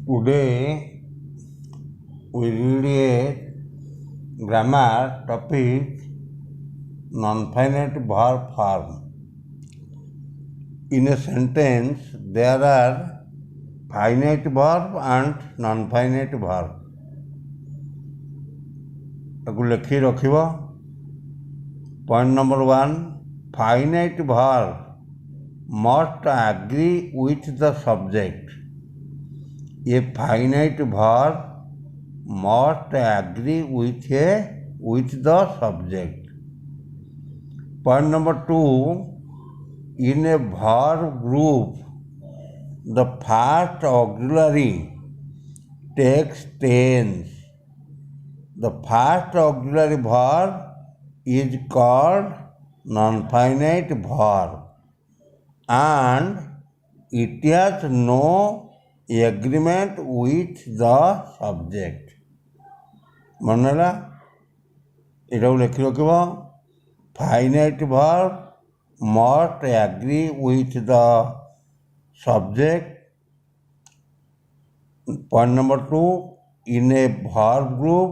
Today we read a grammar topic non-finite verb form. In a sentence there are finite verb and non-finite verb. ତାକୁ ଲେଖି ରଖିବ। Point number 1, finite verb must agree with the subject. A finite verb must agree with the subject. Point number 2, in a verb group, the first auxiliary takes tense. The first auxiliary verb is called non-finite verb and it has no agreement with the subject. मन है यहाँ लिखि रख finite verb must agree with the subject. Point number 2, in a verb group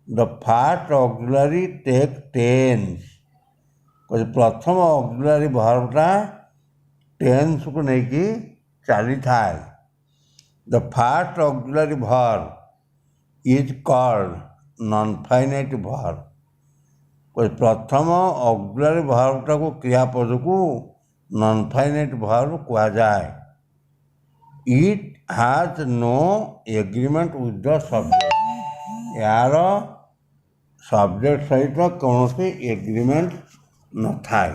the first auxiliary take tense. प्रथम auxiliary वर्बटा tense को लेकिन चली थाए. The first auxiliary verb is called non-finite verb. प्रथम auxiliary verb को क्रियापद को non-finite verb कहा जाए. It has no agreement with the subject. यार सब्जेक्ट सहित कौन सी एग्रीमेंट न थाए.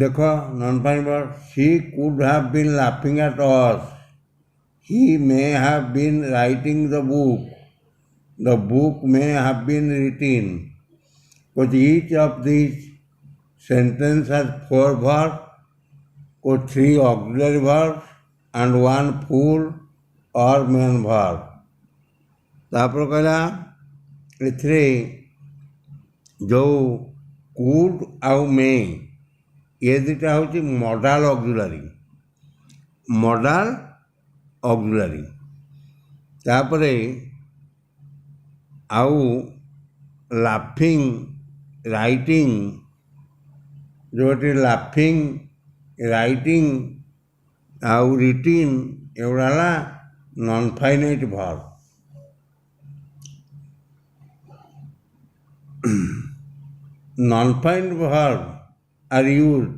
देखो non-finite verb. She could have been laughing at us. He may have been writing the book. The book may have been written. Because each of these sentences has 4 verbs, or 3 auxiliary verbs and 1 full or main verb. तापर कहला एथरे जो could आउ may ये दुटा हूँ model auxiliary. Model auxiliary तापरे आउ laughing writing जो लाफिंग राइटिंग आउ रिटिन एवड़ा non finite verb. Non-finite verb are used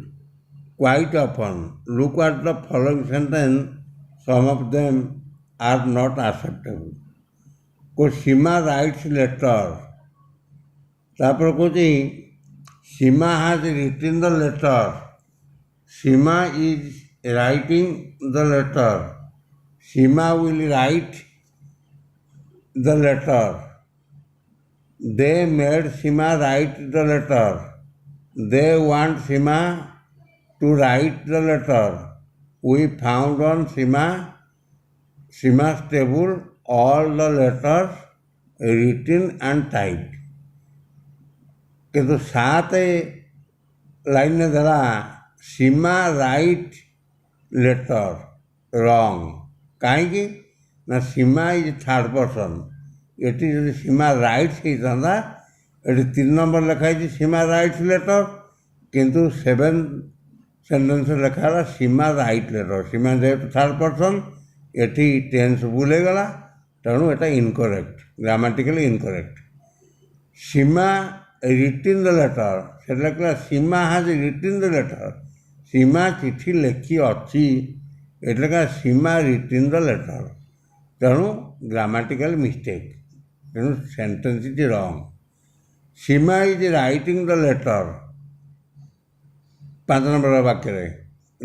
quite often. Look at the following sentence. Some of them are not acceptable. को सीमा writes letter. तापर को सीमा has written the letter. Seema is writing the letter. Seema will write the letter. They made Sima write the letter. They want Sima to write the letter. We found on Sima's table all the letters written and typed. किंतु 7 line में धरा Sima write letter wrong. कहीं ना Sima is third person. ये जो सीमा rights होता ये 3 number लिखाई सीमा राइट्स लेटर किंतु 7 सेंटेंस लिखा सीमा राइट लेटर. सीमा जेहेतु थर्ड पर्सन ये टेंस भूलेगला तेणु यहाँ incorrect grammatically incorrect. Seema written the letter से लिखला सीमा हाज रिटिन द लेटर. सीमा चिठी लिखी अच्छी एट्ला सीमा रिटिन द लेटर तेणु ग्रामाटिकल मिस्टेक. तेणु sentence is wrong. Seema is writing the letter 5 number वाक्य.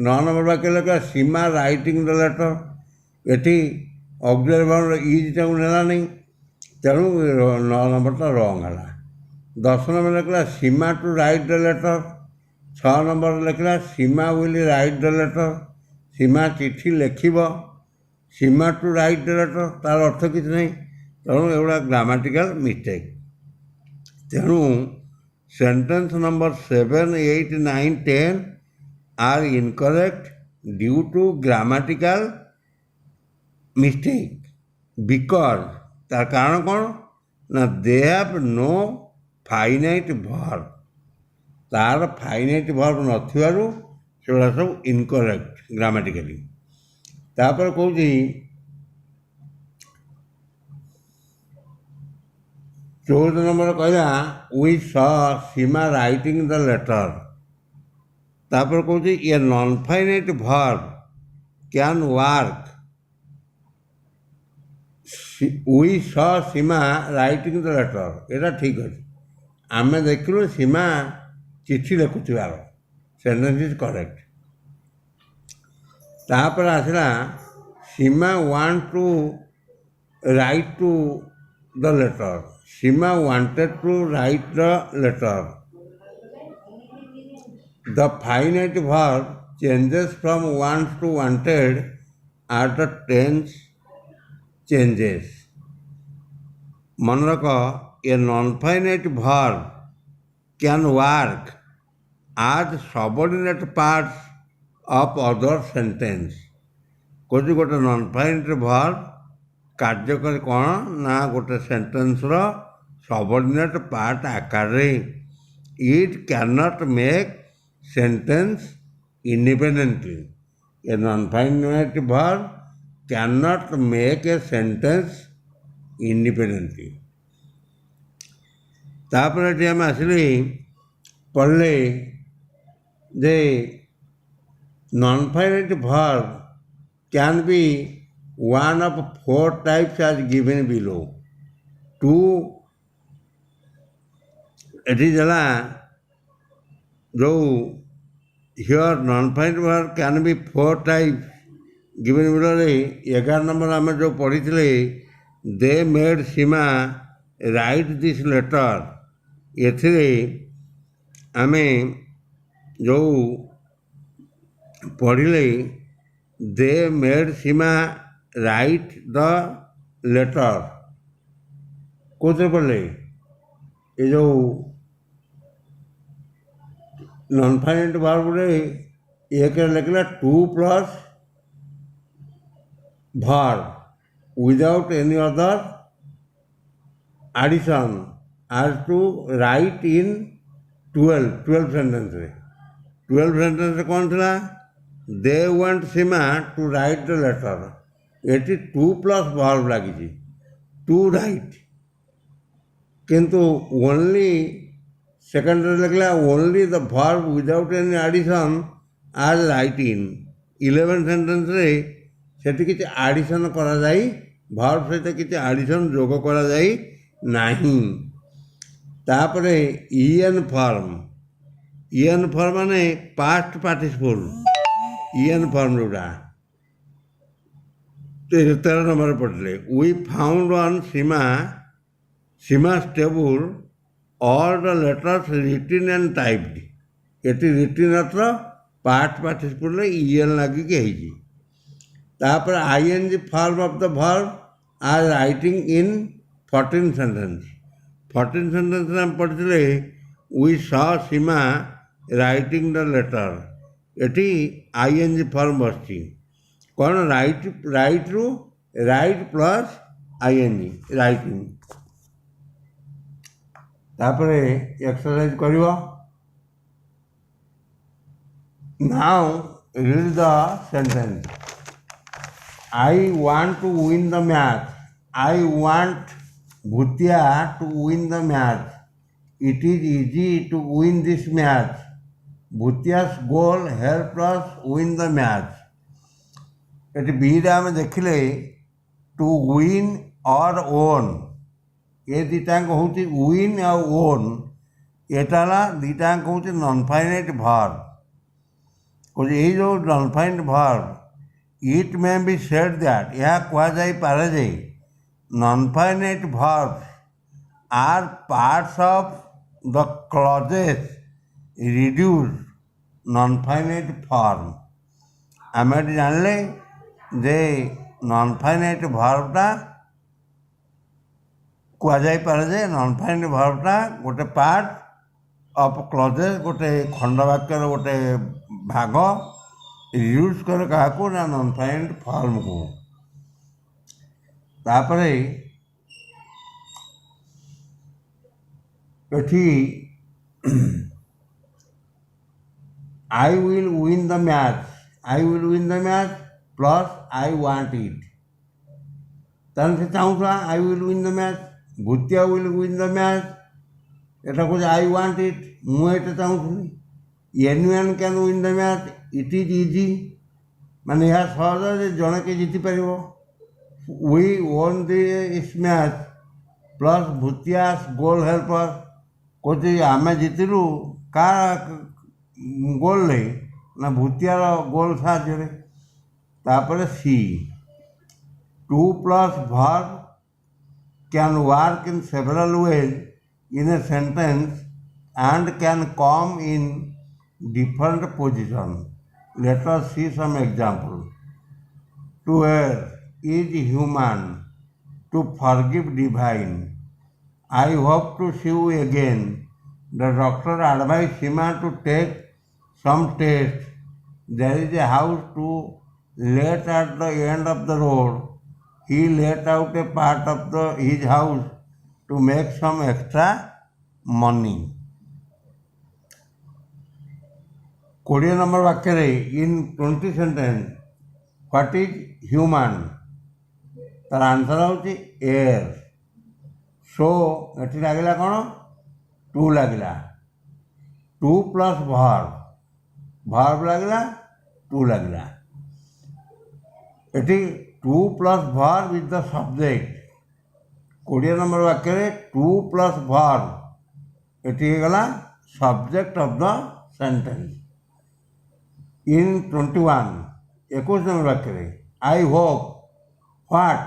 9 नंबर वाक्य लगा सीमा राइटिंग द लेटर. ये ऑक्सिलरी वर्ब इज नेला नहीं तेणु 9 नंबर रॉन्ग है. 10 नंबर लिखला Seema to write the letter. 6 number लिखला Seema will write the letter. Seema चिठी लिखिब. Seema to write the letter तार अर्थ किसी नहीं तेणु एगुड़ा ग्रामाटिकल मिस्टेक. तेणु sentence number 7, 8, 9, 10 are incorrect. due to grammatical mistake because তার কারণ କ'ଣ ନା they have no finite verb ତାର finite verb ନଥିବାରୁ ସେଗୁଡ଼ା ସବୁ incorrect grammatically। ତାପରେ କହୁଛି 14 ନମ୍ବର କହିଲା we saw Sima writing the letter। ତାପରେ କହୁଛି a non-finite verb can work we saw Sima writing the letter। ଏଇଟା ଠିକ୍ ଅଛି, ଆମେ ଦେଖିଲୁ ସୀମା ଚିଠି ଲେଖୁଥିବାର, ସେଣ୍ଟେନ୍ସ ଇଜ୍ କରେକ୍ଟ। ତାପରେ ଆସିଲା Seema want to write to the letter. Seema wanted to write the letter. The finite verb changes from wants to wanted as the tense changes। ମନେ ରଖ a non-finite verb can work as subordinate parts of other sentence। କହୁଛି ଗୋଟେ non-finite verb କାର୍ଯ୍ୟ କରି କ'ଣ ନା ଗୋଟେ ସେଣ୍ଟେନ୍ସର subordinate part ଆକାରରେ। It cannot make sentence independently. A non-finite verb cannot make a sentence independently। ତାପରେ ଏଠି ଆମେ ଆସିଲେ ପଢ଼ିଲେ ଯେ non-finite verb can be one of 4 types as given below। ଏଠି ଦେଲା ଯେଉଁ here non-finite verb can be 4 types given below ରେ 11 ନମ୍ବର ଆମେ ଯେଉଁ ପଢ଼ିଥିଲେ they made Sima write this letter। ଏଥିରେ ଆମେ ଯେଉଁ ପଢ଼ିଲେ they made Sima write the letter। କେଉଁଥିରେ ପଢ଼ିଲେ ଏ ଯେଉଁ non-finite verbରେ ଏକରେ ଲେଖିଲା to plus verb without any other addition as to write in 12 ସେଣ୍ଟେନ୍ସରେ। 12 ସେଣ୍ଟେନ୍ସରେ କ'ଣ ଥିଲା they want Sima to write the letter। ଏଠି ଟୁ ପ୍ଲସ୍ verb ଲାଗିଛି to write, କିନ୍ତୁ only ସେକେଣ୍ଡରେ ଲେଖିଲା only the verb without any addition as write in। 11 ସେଣ୍ଟେନ୍ସରେ ସେଠି କିଛି addition କରାଯାଇ verb ସହିତ କିଛି ଆଡ଼ିସନ୍ ଯୋଗ କରାଯାଇ ନାହିଁ। ତାପରେ en ଫର୍ମ ମାନେ ପାଷ୍ଟ ପାର୍ଟିସିପଲ୍ en ଫର୍ମ ଯେଉଁଟା 13 ନମ୍ବରରେ ପଢ଼ିଲେ we found on Sima's table all the letters written and typed। ଏଠି ରିଟିନ୍ର ପାଷ୍ଟ ପାର୍ଟିସିପଲ୍ରେ en ଲାଗିକି ହେଇଛି। ତାପରେ ing form of the verb R writing in 14 sentence. 14 ସେଣ୍ଟେନ୍ସରେ ଆମେ ପଢ଼ିଥିଲେ we saw Sima writing the letter। ଏଠି ing ଫର୍ମ ବସିଛି କ'ଣ ରାଇଟ୍ରୁ ରାଇଟ୍ ପ୍ଲସ୍ ing ରାଇଟିଂ। ତାପରେ ଏକ୍ସରସାଇଜ କରିବ। Now read the sentence। I want to win the match। I want Bhutia to win the match। It is easy to win this match। Bhutia's goal helped us win the match। ଏଠି ବିରେ ଆମେ ଦେଖିଲେ to win or on, ଏ ଦୁଇଟାଙ୍କ ହେଉଛି win ଆଉ on. ଏଟା ହେଲା ଦୁଇଟାଙ୍କ ହେଉଛି non-finite verb। କହୁଛି ଏଇ ଯେଉଁ non-finite verb it may be said that ଏହା କୁହାଯାଇପାରେ ଯେ non-finite verbs are parts of the clauses reduced non-finite form। ଆମେ ଏଠି ଜାଣିଲେ ଯେ non-finite verbଟା କୁହାଯାଇପାରେ ଯେ non-finite verbଟା ଗୋଟେ ପାର୍ଟ ଅଫ୍ କ୍ଲଜେସ୍, ଗୋଟେ ଖଣ୍ଡବାକ୍ୟର ଗୋଟେ ଭାଗ। ରିଡ୍ୟୁସ୍ କରେ କାହାକୁ ନା ନନ୍ଫାଇନାଇଟ୍ ଫର୍ମକୁ। ତାପରେ ଏଠି I will win the match, I will win the match plus I want it। ତାହେଲେ ସେ ଚାହୁଁଥିଲା I will win the match, Bhutia will win the match, এটা କହୁଛି I want it, ମୁଁ ଏଇଟା ଚାହୁଁଥିଲି। anyone can win the match, it is easy, ମାନେ ଏହା ସହଜ ଯେ ଜଣେ କିଏ ଜିତିପାରିବ। we won this match plus ଭୂତିଆସ୍ ଗୋଲ୍ ହେଲ୍ପର୍, କହୁଛି ଆମେ ଜିତିଲୁ କାହା ଗୋଲ୍ରେ ନା ଭୂତିଆର ଗୋଲ୍ ସାହାଯ୍ୟରେ। ତାପରେ ସି, to plus verb can work in several ways in a sentence and can come in different positions. Let us see some example. To err is human, to forgive divine. I hope to see you again. The doctor advised Sima to take some tests. There is a house to let at the end of the road. He let out a part of his house to make some extra money. 20 number वाक्य रे in 20 sentence what is human, तार answer होची air। सो एठी लागला कौन to लागला, to plus verb, verb लागला to लागला। एठी to plus verb is the subject. 20 number वाक्य रे टू प्लस भर्ब, एठी गला subject of the sentence. In 21 21 number वाक्य रे आई होप व्हाट,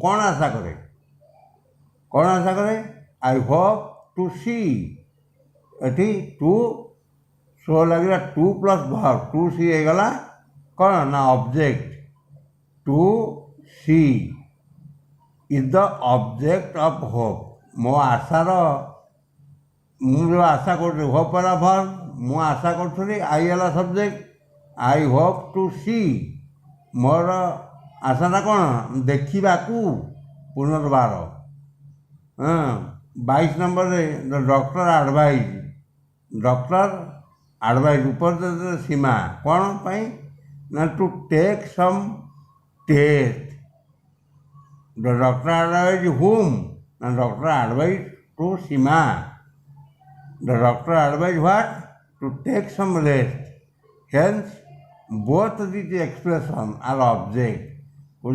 कौन आशा करे, कौन आशा करे आई होप टू सी, एठी टू सो लगला to plus verb, to see गला कौन ना object. To see is the object of hope. मो आशार मु जो आशा कर होप वाला भर्ब, मु आशा करी आई वाला subject. I hope to see more आशाटा कौन देखा पुनर्बार। हाँ 22 नंबर रे the doctor advise, doctor advise उपदेश सीमा कौन पाई ना to take some test. The doctor advise हुम ना doctor advise to Seema. The doctor advise what to take some rest. Hence both this expression are object.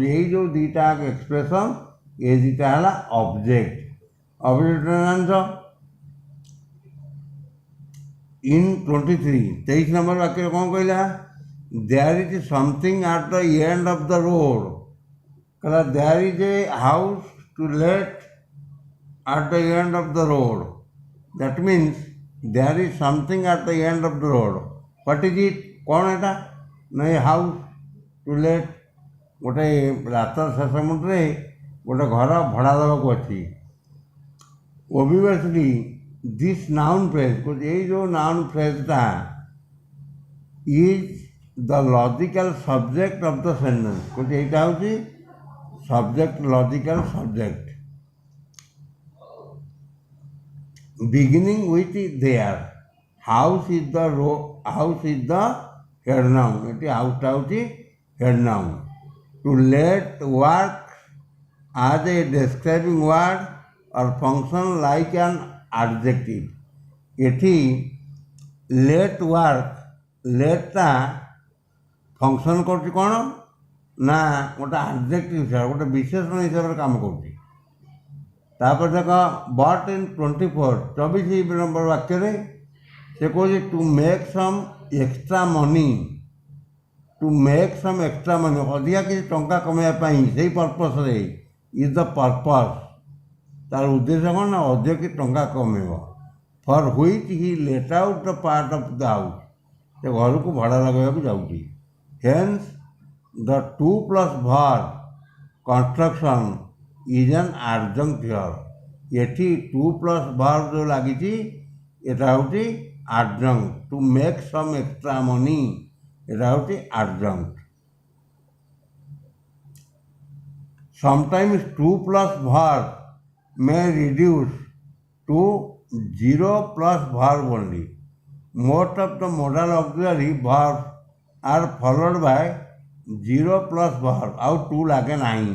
यही जो दीटा एक्सप्रेशन ये दीटा है object. Object answer in 23 23 number वाक्य कौन कहला, there is something at the end of the road. कहला there is a house to let at the end of the road, that means there is something at the end of the road. What is it, कौन एटा नहीं house to late, गोटे रात शेष मुंडे गोटे घर भड़ा देवाक अच्छी। ओबियसली दिस नाउन फ्रेज को ये जो नाउन फ्रेजटा is the logical subject of the sentence को यहाँ हूँ subject logical subject. Beginning with there, house is the house is the head noun, ये हाउसटा हूँ head noun. To let work as a describing word or function like an adjective। एठी let work, let टा function कर कौन ना गोटे adjective हिसाब गोटे विशेषण हिसाब से काम कर। तापर देख बट इन 24 नंबर वाक्य रे से कहे to make some extra money, to make some extra money अधिका किसी टंका कमाइवाई से पर्पस रे इज द पर्पस। तार उद्देश्य कौन ना अधिक कि टंका कमेब। For which he let out the part of the house, से घर को भड़ा लगे जाऊँगी। Hence the to plus verb construction is an adjunct here. एठी टू प्लस भर्ब जो लगी एटा हूँ adjunct. To make some extra money এটা হচ্ছে adjunct. Sometimes 2 plus verb may reduce to 0 plus verb only. Most of the modal auxiliary verbs are followed by 0 plus verb ଆଉ 2 ଲାଗେ ନାହିଁ.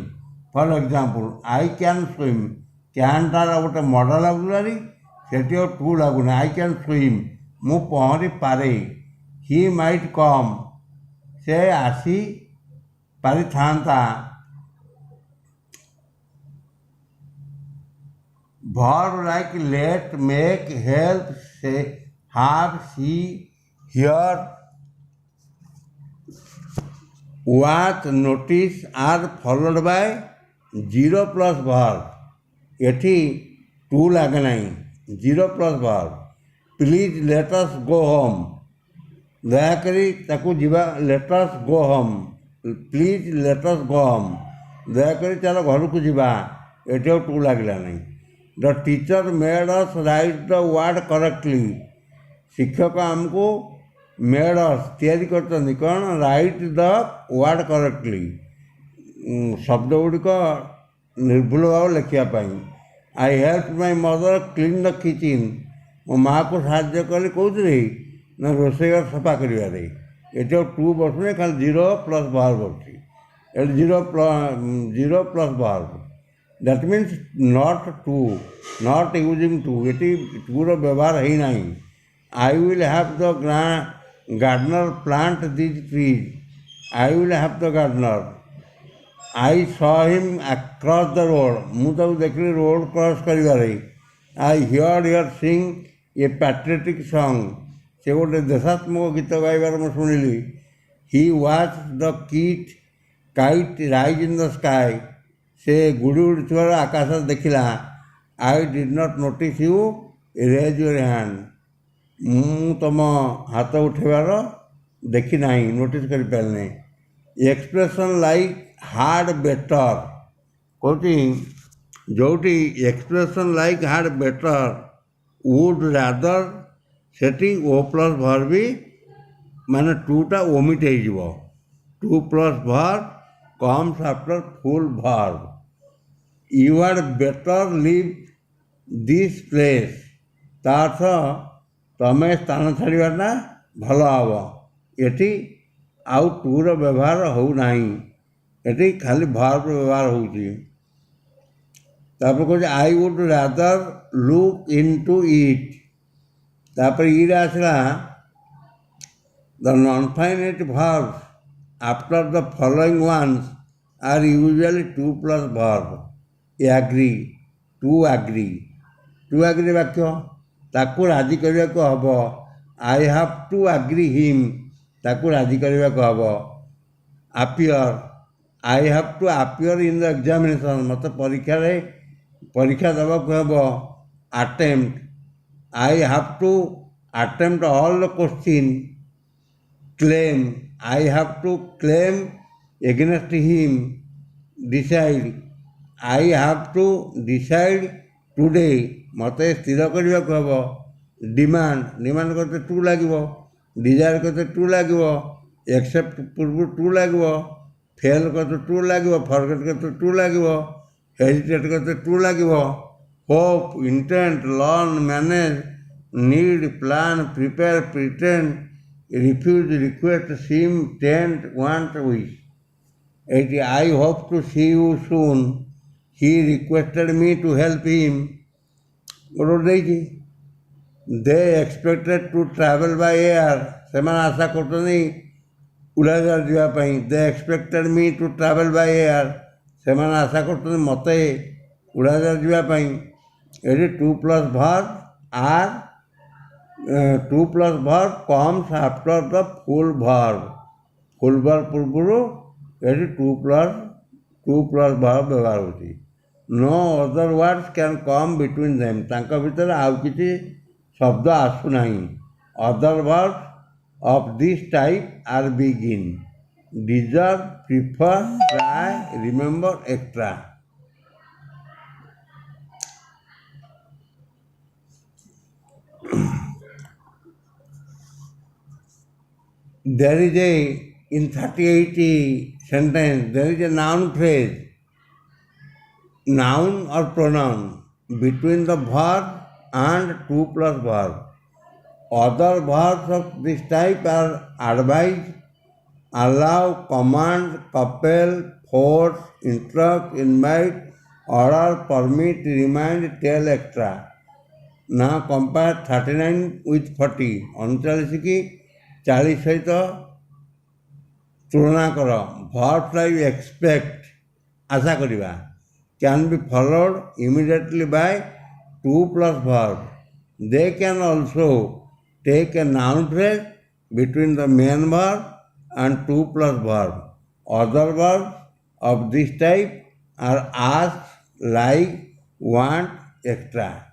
For example, I can swim. Can ଟାର ଗୋଟେ modal auxiliary ସେଠି ଆଉ 2 ଲାଗୁନି. I can swim. ମୁଁ ପହଁରି ପାରେ. He might come. ସେ ଆସି ପାରିଥାନ୍ତା. Verb like let, make, help, say, have, see, hear, watch, notice are followed by 0 plus verb. ଏଠି 2 ଲାଗେ ନାହିଁ. 0 plus verb. Please let us go home. ଦୟାକରି ତାକୁ ଯିବା let us go home. Please let us go home. ଦୟାକରି ଚାଲ ଘରକୁ ଯିବା. ଏଠି ଆଉ 2 ଲାଗିଲା ନାହିଁ. The teacher made us write the word correctly. ଶିକ୍ଷକ ଆମକୁ made us ତିଆରି କରିଛନ୍ତି କ'ଣ write the word correctly. ଶବ୍ଦ ଗୁଡ଼ିକ ନିର୍ଭୁଲ ଭାବେ ଲେଖିବା ପାଇଁ. I helped my mother clean the kitchen. ମୋ ମାଆକୁ ସାହାଯ୍ୟ କଲି କେଉଁଥିରେ ନା ରୋଷେଇ ଘର ସଫା କରିବାରେ. ଏଠି ଆଉ 2 ବସୁନି ଖାଲି 0 plus verb ଅଛି. ଏଠି 0 plus verb. That means not 2, not using 2. ଏଠି 2 ର ବ୍ୟବହାର ହେଇନାହିଁ. I will have the gardener plant these trees. I will have the gardener. I saw him across the road. ମୁଁ ତାକୁ ଦେଖିଲି ରୋଡ଼ କ୍ରସ୍ କରିବାରେ. I heard her sing a patriotic song. ସେ ଗୋଟେ ଦେଶାତ୍ମକ ଗୀତ ଗାଇବାର ମୁଁ ଶୁଣିଲି. He watched the kite rise in the sky. ସେ ଗୁଡ଼ି ଉଡ଼ୁଥିବାର ଆକାଶରେ ଦେଖିଲା. I did not notice you raise your hand. ମୁଁ ତୁମ ହାତ ଉଠାଇବାର ଦେଖି ନାହିଁ, ନୋଟିସ୍ କରିପାରିନି. ଏକ୍ସପ୍ରେସନ୍ ଲାଇକ୍ ହାର୍ଡ଼ ବେଟର୍ କହୁଛି ଯେଉଁଠି expression like hard better would rather ସେଠି ଓ ପ୍ଲସ୍ ଭର୍ ବି ମାନେ 2ଟା ଓମିଟ୍ ହେଇଯିବ. 2 plus verb comes after full verb. You had better leave this place. ତା ଅର୍ଥ ତମେ ସ୍ଥାନ ଛାଡ଼ିବାଟା ଭଲ ହେବ. ଏଠି ଆଉ 2ର ବ୍ୟବହାର ହେଉନାହିଁ. ଏଠି ଖାଲି verb ବ୍ୟବହାର ହେଉଛି. ତାପରେ କହୁଛି I would rather look into it. ତାପରେ ଇରେ ଆସିଲା the non-finite verbs after the following ones are usually 2 plus verb. Agree, to agree. To agree ବାକ୍ୟ ତାକୁ ରାଜି କରିବାକୁ ହେବ. I have to agree him. ତାକୁ ରାଜି କରିବାକୁ ହେବ. Appear. I have to appear in the examination. ମୋତେ ପରୀକ୍ଷା ଦେବାକୁ ହେବ. Attempt. I have to attempt all the question. Claim. I have to claim against him. Decide. I have to decide today. ମୋତେ ସ୍ଥିର କରିବାକୁ ହେବ. ଡିମାଣ୍ଡ କରିତେ 2 ଲାଗିବ. ଡିଜାୟାର କରିତେ 2 ଲାଗିବ. ଏକ୍ସେପ୍ଟ ପୂର୍ବରୁ 2 ଲାଗିବ. ଫେଲ୍ କରିତେ 2 ଲାଗିବ. ଫରଗେଟ୍ କରିତେ 2 ଲାଗିବ. ହେଜିଟେଟ୍ କରିତେ 2 ଲାଗିବ. Hope, intent, learn, manage, need, plan, prepare, pretend, refuse, request, sim, tent, want, wish. ଏଇଠି I hope to see you soon. He requested me to help him. ଗୋଟେ ଦେଇଛି. They expected to travel by air. ସେମାନେ ଆଶା କରୁଛନ୍ତି ଉଡ଼ାଜାହାଜ ଯିବା ପାଇଁ. They expected me to travel by air. ସେମାନେ ଆଶା କରୁଛନ୍ତି ମୋତେ ଉଡ଼ାଜାହାଜ ଯିବା ପାଇଁ. ଏଠି 2 plus verb are 2 plus verb comes after the full verb. Full verb ପୂର୍ବରୁ ଏଠି 2 plus verb ବ୍ୟବହାର ହେଉଛି. No other words can come between them. ତାଙ୍କ ଭିତରେ ଆଉ କିଛି ଶବ୍ଦ ଆସୁନାହିଁ. Other verbs of this type are begin, deserve, prefer, try, remember, etc. there is a, in 3080 sentence, there is a noun phrase, noun or pronoun between the verb and to plus verb. Other verbs of this type are advise, allow, command, compel, force, instruct, invite, order, permit, remind, tell, etc. Now compare 39 with 40. 39 की 40 सहित तुलना कर. Verbs like expect, आशा करिबा, can be followed immediately by to plus verb. They can also take a noun phrase between the main verb and to plus verb. Other verbs of this type are ask, like, want, etc.